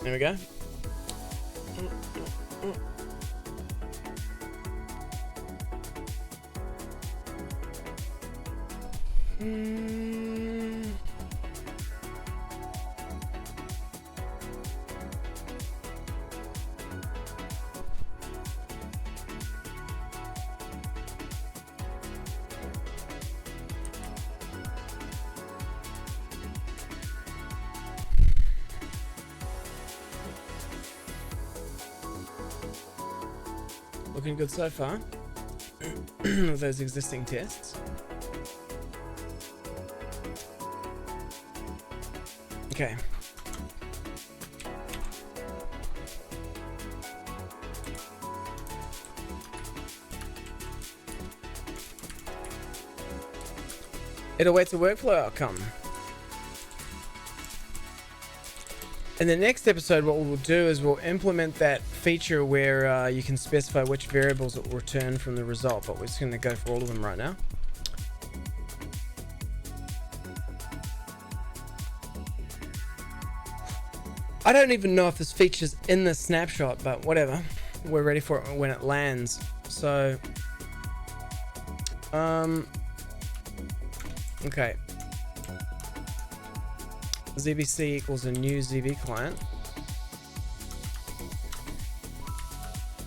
There we go. Looking good so far with those existing tests. Okay. It awaits a workflow outcome. In the next episode, what we'll do is we'll implement that feature where you can specify which variables it will return from the result, but we're just going to go for all of them right now. I don't even know if this feature's in the snapshot, but whatever. We're ready for it when it lands. So, okay. ZBC equals a new Zeebe client.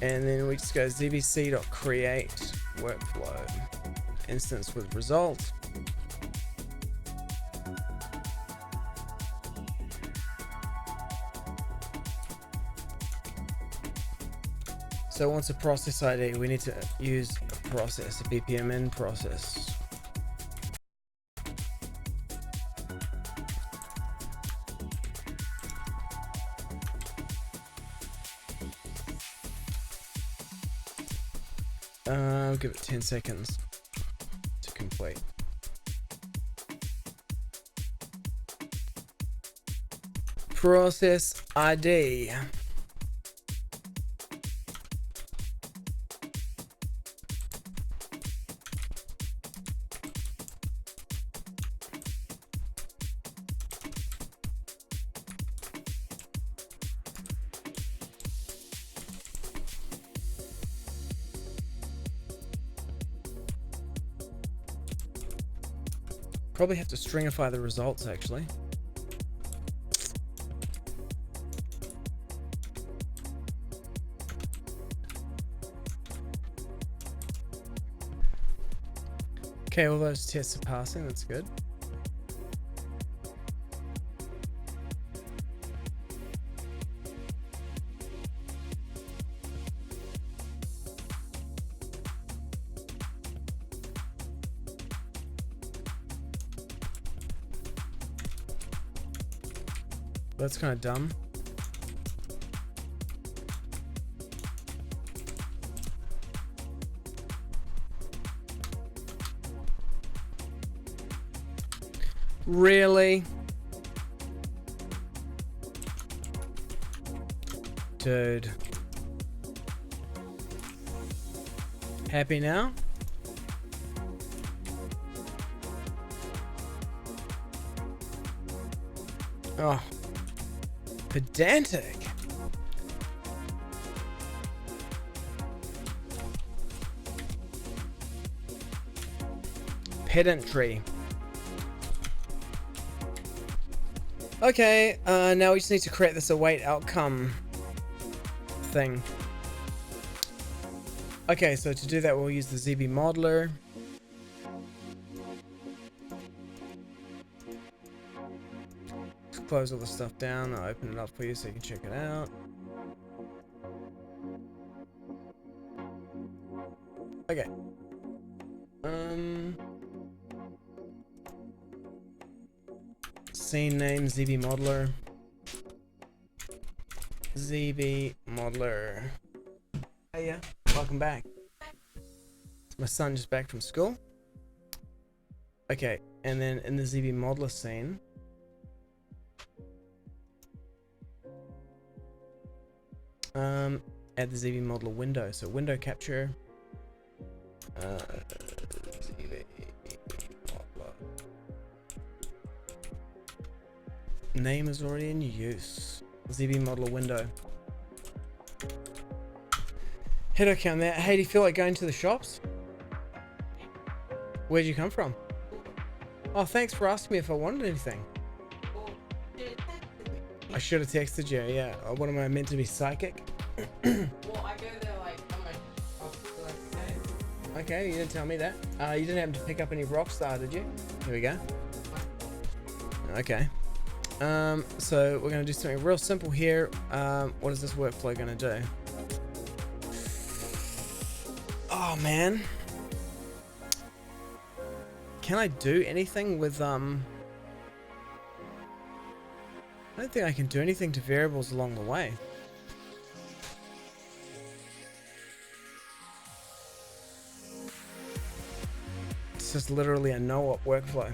And then we just go zbc.create workflow instance with result. So once a process ID, we need to use a process, a BPMN process. I'll give it 10 seconds to complete. Process ID. Probably have to stringify the results actually. Okay, all those tests are passing, that's good. That's kind of dumb. Really? Dude. Happy now? Oh. Pedantic. Pedantry. Okay, now we just need to create this await outcome thing. Okay, so to do that, we'll use the Zeebe modeler. Close all the stuff down. I'll open it up for you so you can check it out. Okay. Scene name Zeebe modeler. Zeebe modeler. Hey, yeah. Welcome back. My son just back from school. Okay, and then in the Zeebe modeler scene. Add the Zeebe modeler window. So window capture. Zeebe modeler. Name is already in use. Zeebe modeler window. Hit OK on that. Hey, do you feel like going to the shops? Where'd you come from? Oh, thanks for asking me if I wanted anything. I should have texted you, yeah. What am I meant to be, psychic? Well, I go there like, okay. Okay, you didn't tell me that. You didn't happen to pick up any Rockstar, did you? Here we go. Okay. So we're gonna do something real simple here. What is this workflow gonna do? Oh man. Can I do anything with I don't think I can do anything to variables along the way. It's just literally a no-op workflow.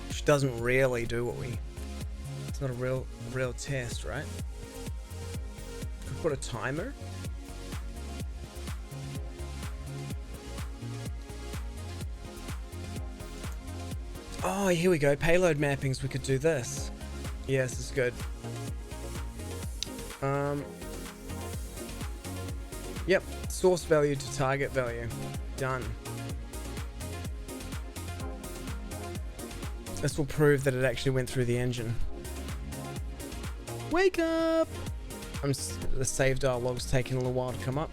Which doesn't really do what we... It's not a real test, right? Could put a timer. Oh, here we go. Payload mappings. We could do this. Yes, this is good. Yep. Source value to target value. Done. This will prove that it actually went through the engine. Wake up! The save dialogue's taking a little while to come up.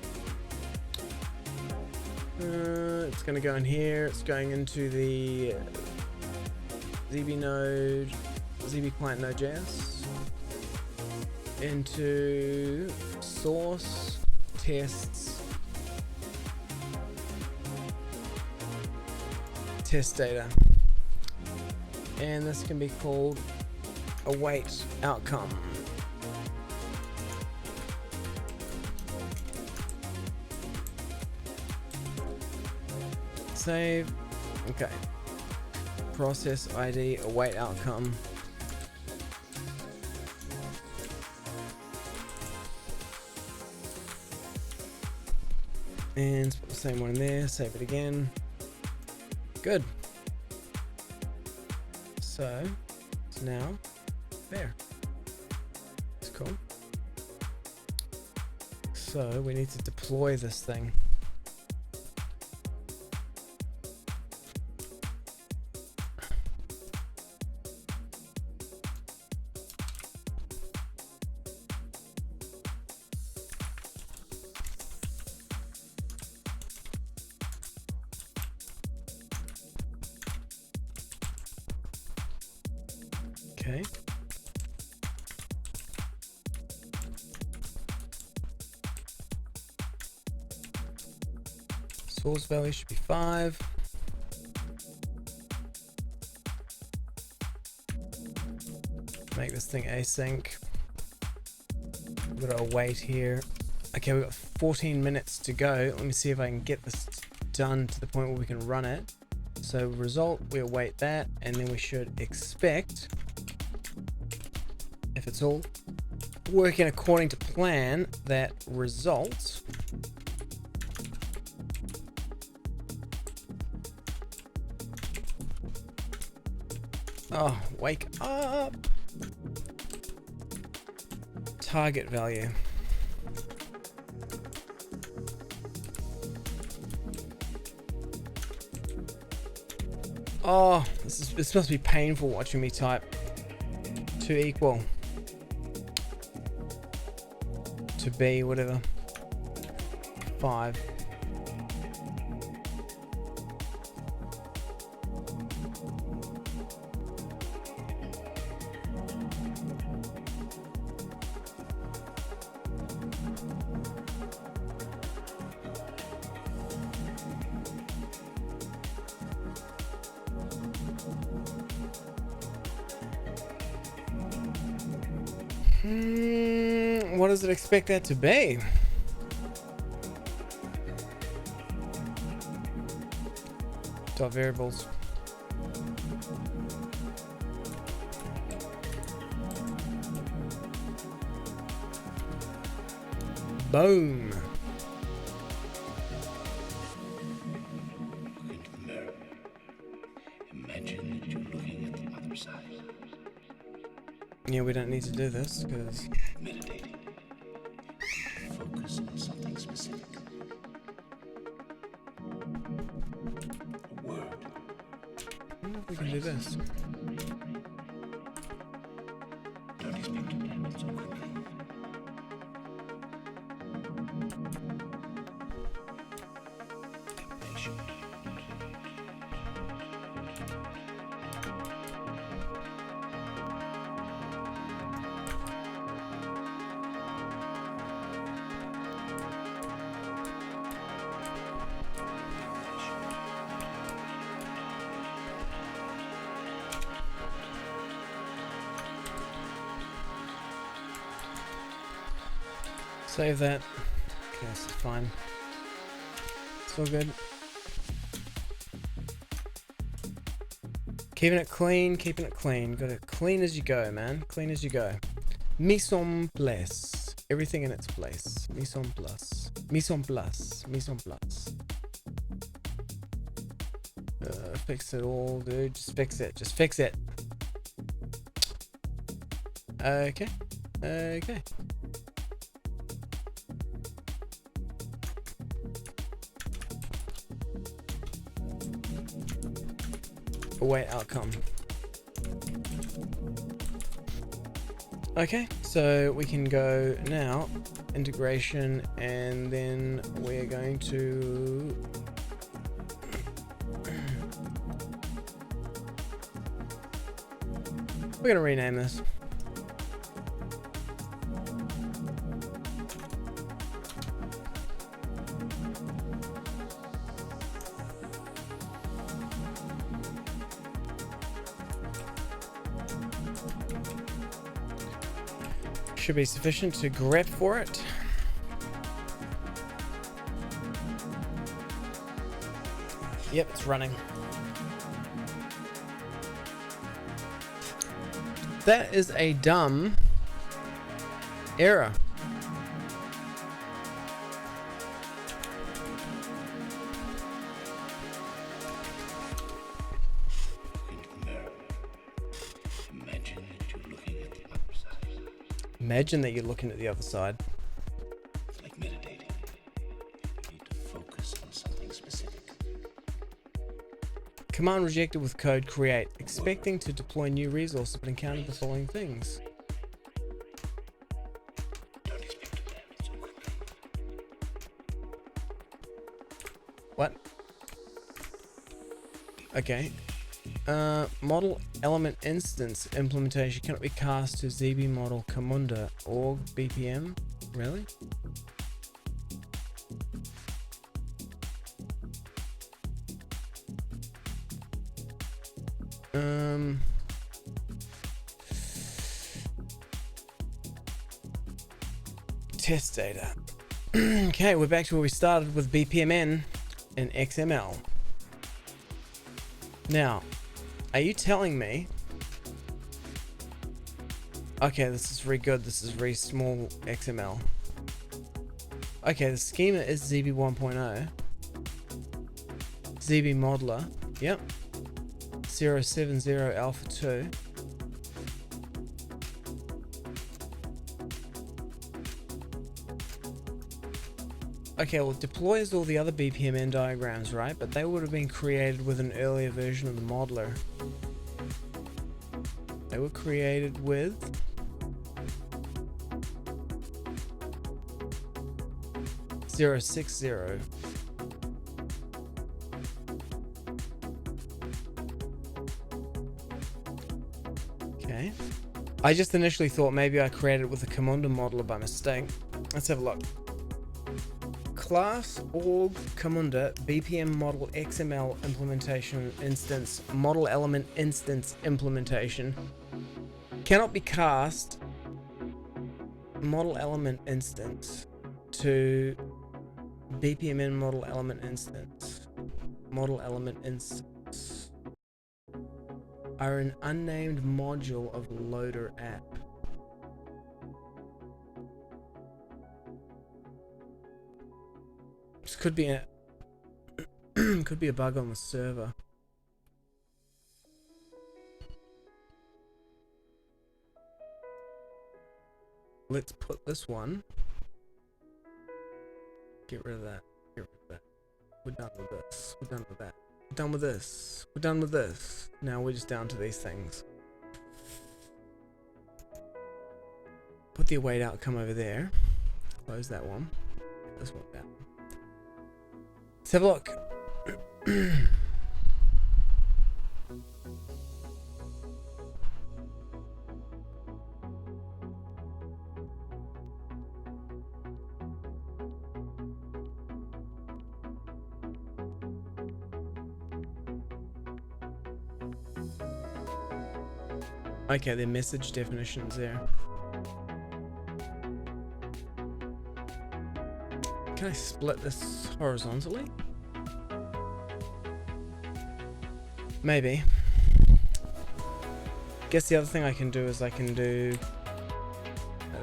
It's going to go in here. It's going into the Zeebe node, Zeebe client Node.js, into source, tests, test data, and this can be called await outcome. Save. Okay. Process ID, await outcome. And put the same one in there, save it again. Good. So it's now there. It's cool. So we need to deploy this thing. Okay. Source value should be 5. Make this thing async. We've got to wait here. Okay, we've got 14 minutes to go. Let me see if I can get this done to the point where we can run it. So result, we await that, and then we should expect, if it's all working according to plan, that result wake up. Target value. Oh, this must be painful watching me type. To equal to B, whatever. 5. What does it expect that to be? Dot variables. Boom. Imagine that you're looking at the other side. Yeah, we don't need to do this because Meditating. Focus on something specific. A word. I wonder if we can do this. Don't expect it to happen so quickly. Patient. Save that. Okay, this is fine. It's all good. Keeping it clean, keeping it clean. Got it clean as you go, man. Clean as you go. Mise en place. Everything in its place. Mise en place. Mise en place. Mise en place. Fix it all, dude. Just fix it. Just fix it. Okay. Okay. Await outcome. Okay, so we can go now, integration, and then we're going to we're gonna rename this. Should be sufficient to grep for it. Yep, it's running. That is a dumb error. Imagine that you're looking at the other side. It's like meditating. You need to focus on something specific. Command rejected with code create. Expecting to deploy new resources but encountered the following things. Don't expect it to happen so quickly. What? Okay. Model element instance implementation cannot be cast to Zeebe model Camunda org BPM. Really? Test data. Okay, we're back to where we started with BPMN and XML. Now, are you telling me? Okay, this is very good. This is very small XML. Okay, the schema is Zeebe 1.0. Zeebe modeler. Yep. 070 alpha 2. Okay, well, it deploys all the other BPMN diagrams, right? But they would have been created with an earlier version of the modeler. They were created with .060. Okay. I just initially thought maybe I created it with a Camunda modeler by mistake. Let's have a look. Class org Camunda BPM model XML implementation instance model element instance implementation cannot be cast model element instance to BPMN model element instance are an unnamed module of loader app. This could be a could be a bug on the server. let's put this one. Get rid of that. Get rid of that. We're done with this. We're done with that. We're done with this. We're done with this. Now we're just down to these things. Put the await outcome over there. Close that one. This one down. Let's have a look. Okay, the message definitions there. Can I split this horizontally? Maybe. Guess the other thing I can do is I can do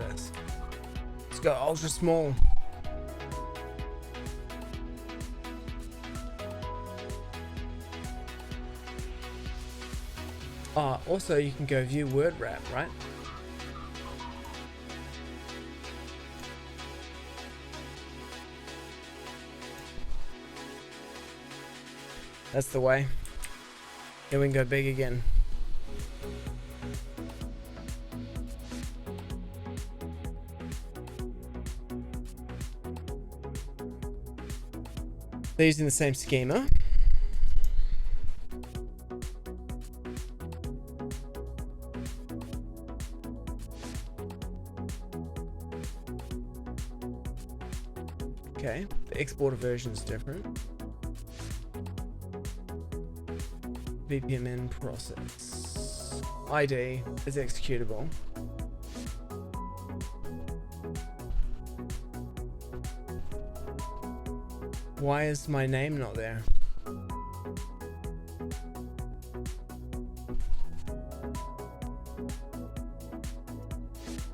this. Let's go ultra small. Also you can go view word wrap, right? That's the way. Here we can go big again. They're using the same schema. Okay, the exporter version is different. VPMN process. ID is executable. Why is my name not there?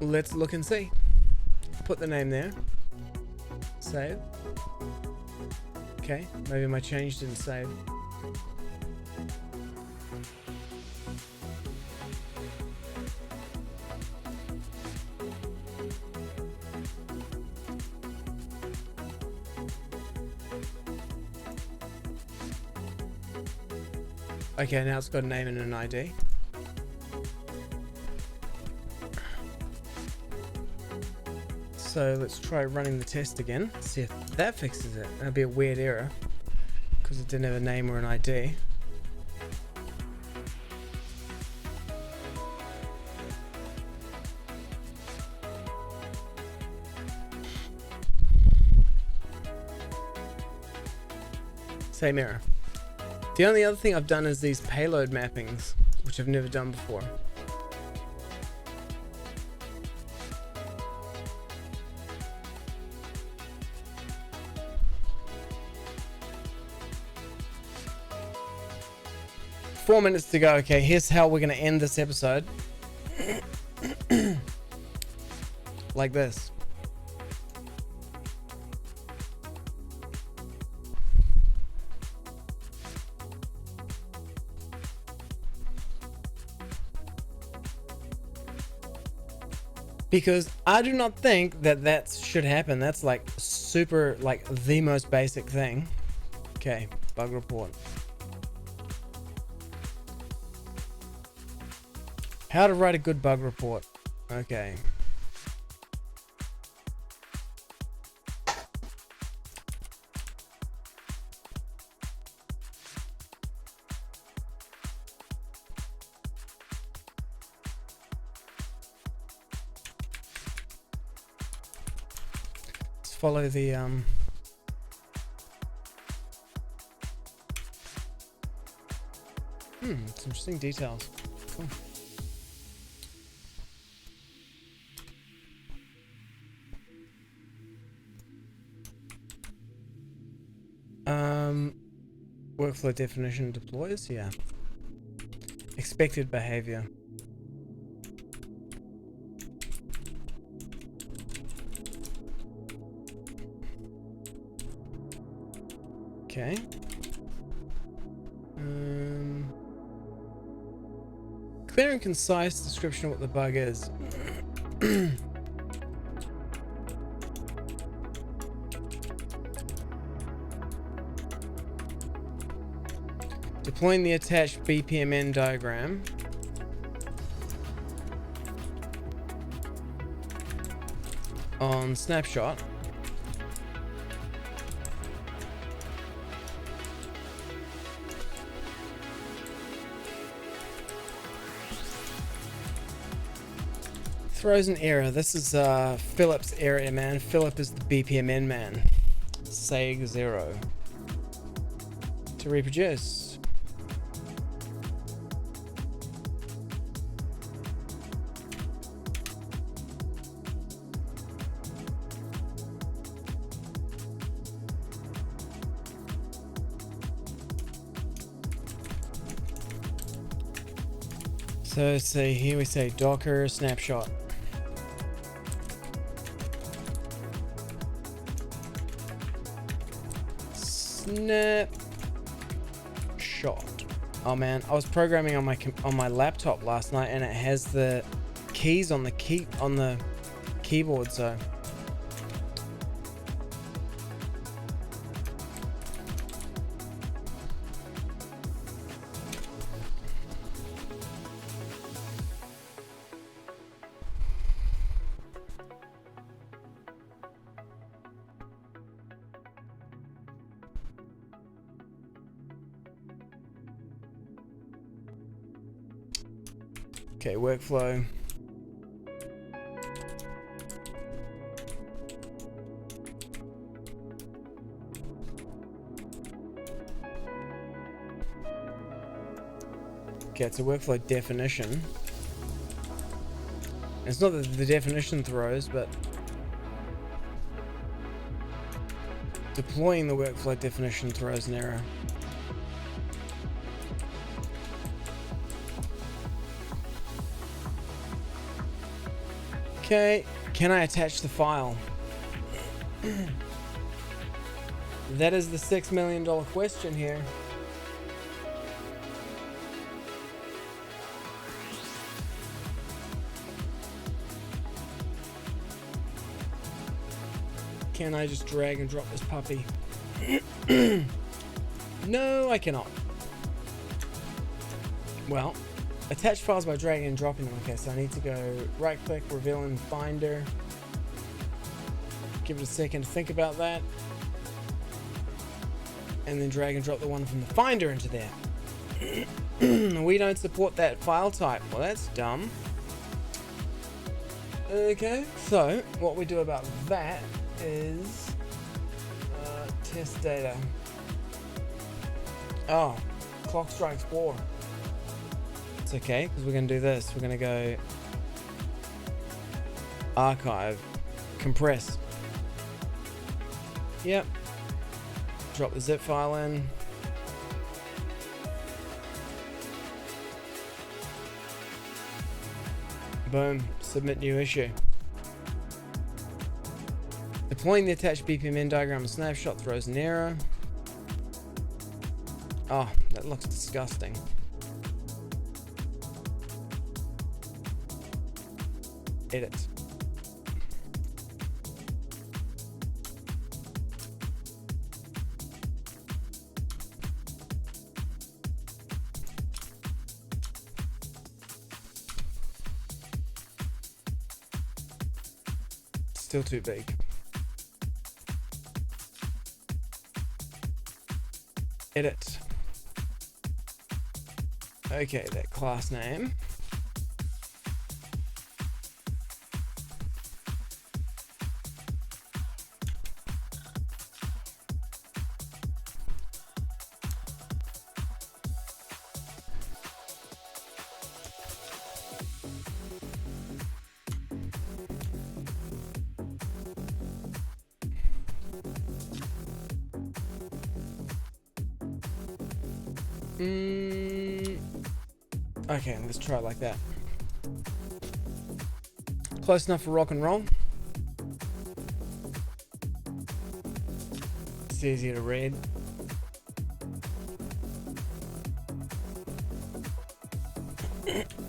Let's look and see. Put the name there. Save. Okay, maybe my change didn't save. Okay, now it's got a name and an ID. So let's try running the test again. See if that fixes it. That'd be a weird error because it didn't have a name or an ID. Same error. The only other thing I've done is these payload mappings, which I've never done before. Four minutes to go. Okay, here's how we're going to end this episode. Like this. Because I do not think that that should happen. That's like super, like the most basic thing. Okay, bug report. How to write a good bug report. Okay. Let's follow the some interesting details. Cool. Workflow definition deploys, yeah. Expected behavior. Okay. Clear and concise description of what the bug is. Deploying the attached BPMN diagram. On snapshot. Throws an error. This is Philip's area, man. Philip is the BPMN man. Seg 0. To reproduce. So say here we say Docker snapshot. Snapshot. Oh man, I was programming on my laptop last night, and it has the keys on the keyboard. So okay, workflow. Okay, it's a workflow definition. It's not that the definition throws, but deploying the workflow definition throws an error. Okay, can I attach the file? That is the $6 million question here. Can I just drag and drop this puppy? No, I cannot. Well, attach files by dragging and dropping them. Okay, so I need to go right click, reveal in Finder. Give it a second to think about that. And then drag and drop the one from the Finder into there. We don't support that file type. Well, that's dumb. Okay, so what we do about that is test data. Oh, clock strikes 4. It's okay, because we're going to do this. We're going to go archive, compress. Yep. Drop the zip file in. Boom. Submit new issue. Deploying the attached BPMN diagram and snapshot throws an error. Oh, that looks disgusting. Edit. Still too big. Edit. Okay, that class name. Okay, let's try it like that. Close enough for rock and roll. It's easier to read.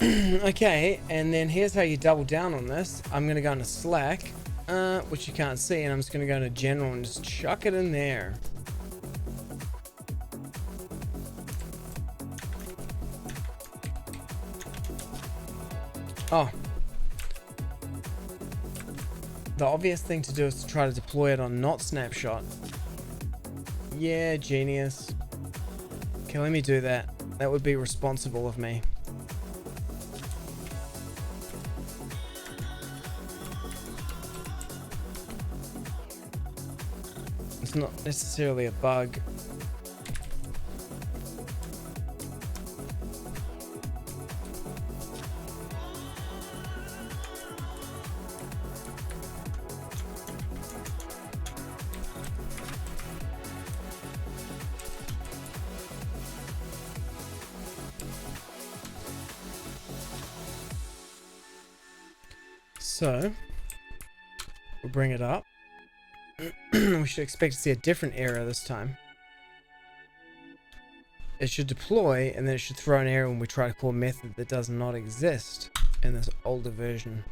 Okay, and then here's how you double down on this. I'm going to go into Slack, which you can't see, and I'm just going to go into General and just chuck it in there. Oh. The obvious thing to do is to try to deploy it on not snapshot. Yeah, genius. Okay, let me do that. That would be responsible of me. It's not necessarily a bug. So, we'll bring it up. We should expect to see a different error this time. It should deploy, and then it should throw an error when we try to call a method that does not exist in this older version.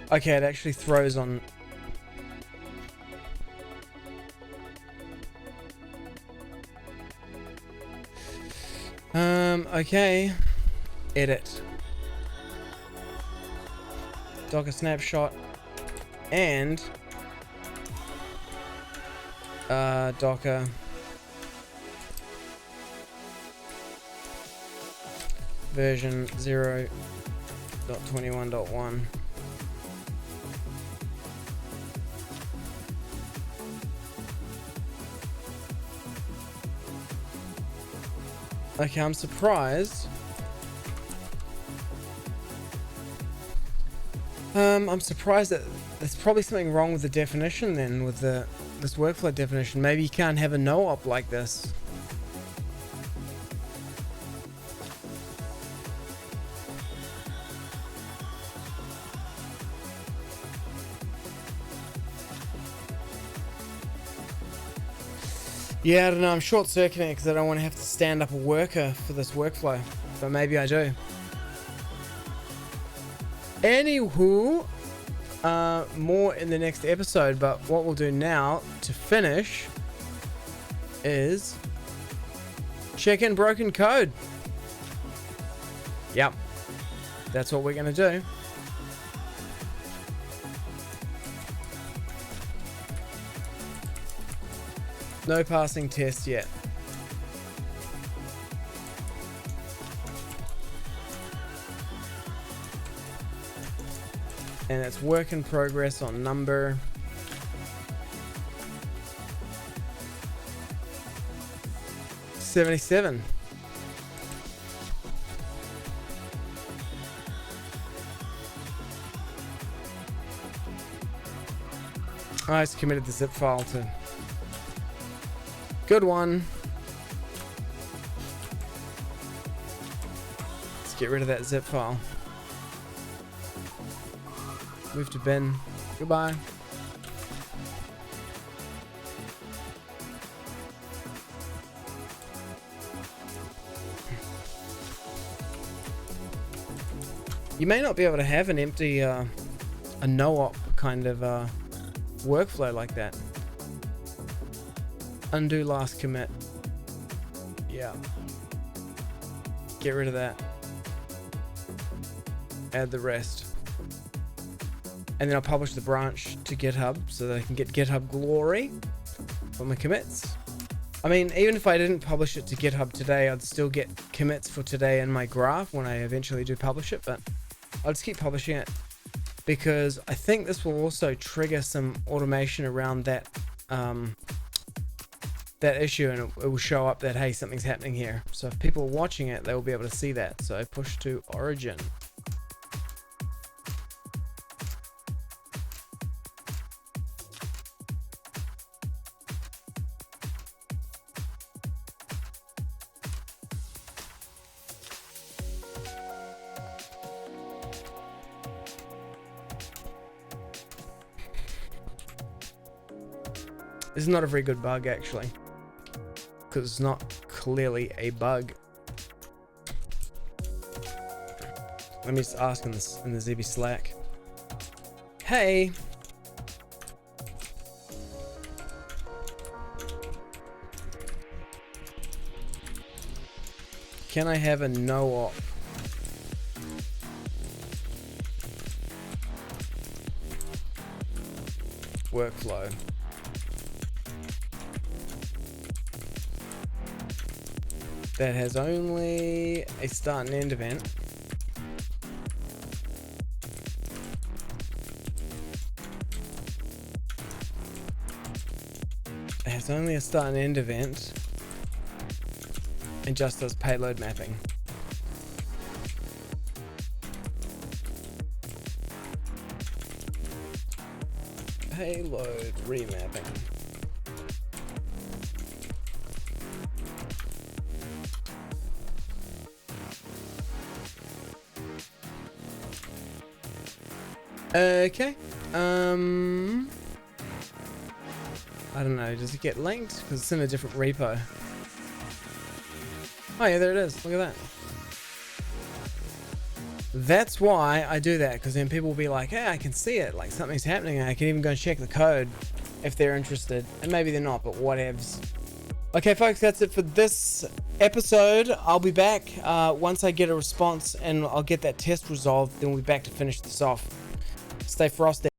Okay, it actually throws on... okay. Edit. Docker snapshot. And... Docker... version 0.21.1. Okay, I'm surprised. I'm surprised that there's probably something wrong with the definition then, with this workflow definition. Maybe you can't have a no-op like this. Yeah, I don't know, I'm short-circuiting it because I don't want to have to stand up a worker for this workflow. But maybe I do. Anywho, more in the next episode, but what we'll do now to finish is check in broken code. Yep, that's what we're going to do. No passing test yet. And it's work in progress on number 77. I just committed the zip file to... Good one. Let's get rid of that zip file. Move to bin. Goodbye. You may not be able to have an empty, a no-op kind of workflow like that. Undo last commit. Yeah. Get rid of that. Add the rest. And then I'll publish the branch to GitHub so that I can get GitHub glory for my commits. I mean, even if I didn't publish it to GitHub today, I'd still get commits for today in my graph when I eventually do publish it, but I'll just keep publishing it because I think this will also trigger some automation around that that issue, and it will show up that, hey, something's happening here. So if people are watching it, they will be able to see that. So push to origin. This is not a very good bug, actually, because it's not clearly a bug. Let me just ask in the Zeebe Slack. Hey. Can I have a no-op workflow? That has only a start and end event. It has only a start and end event. And just does payload mapping. Payload remapping. Okay. I don't know. Does it get linked? Because it's in a different repo. Oh yeah, there it is. Look at that. That's why I do that, because then people will be like, hey, I can see it. Like something's happening. I can even go and check the code if they're interested. And maybe they're not, but whatevs. Okay, folks, that's it for this episode. I'll be back once I get a response and I'll get that test resolved. Then we'll be back to finish this off. Stay frosty.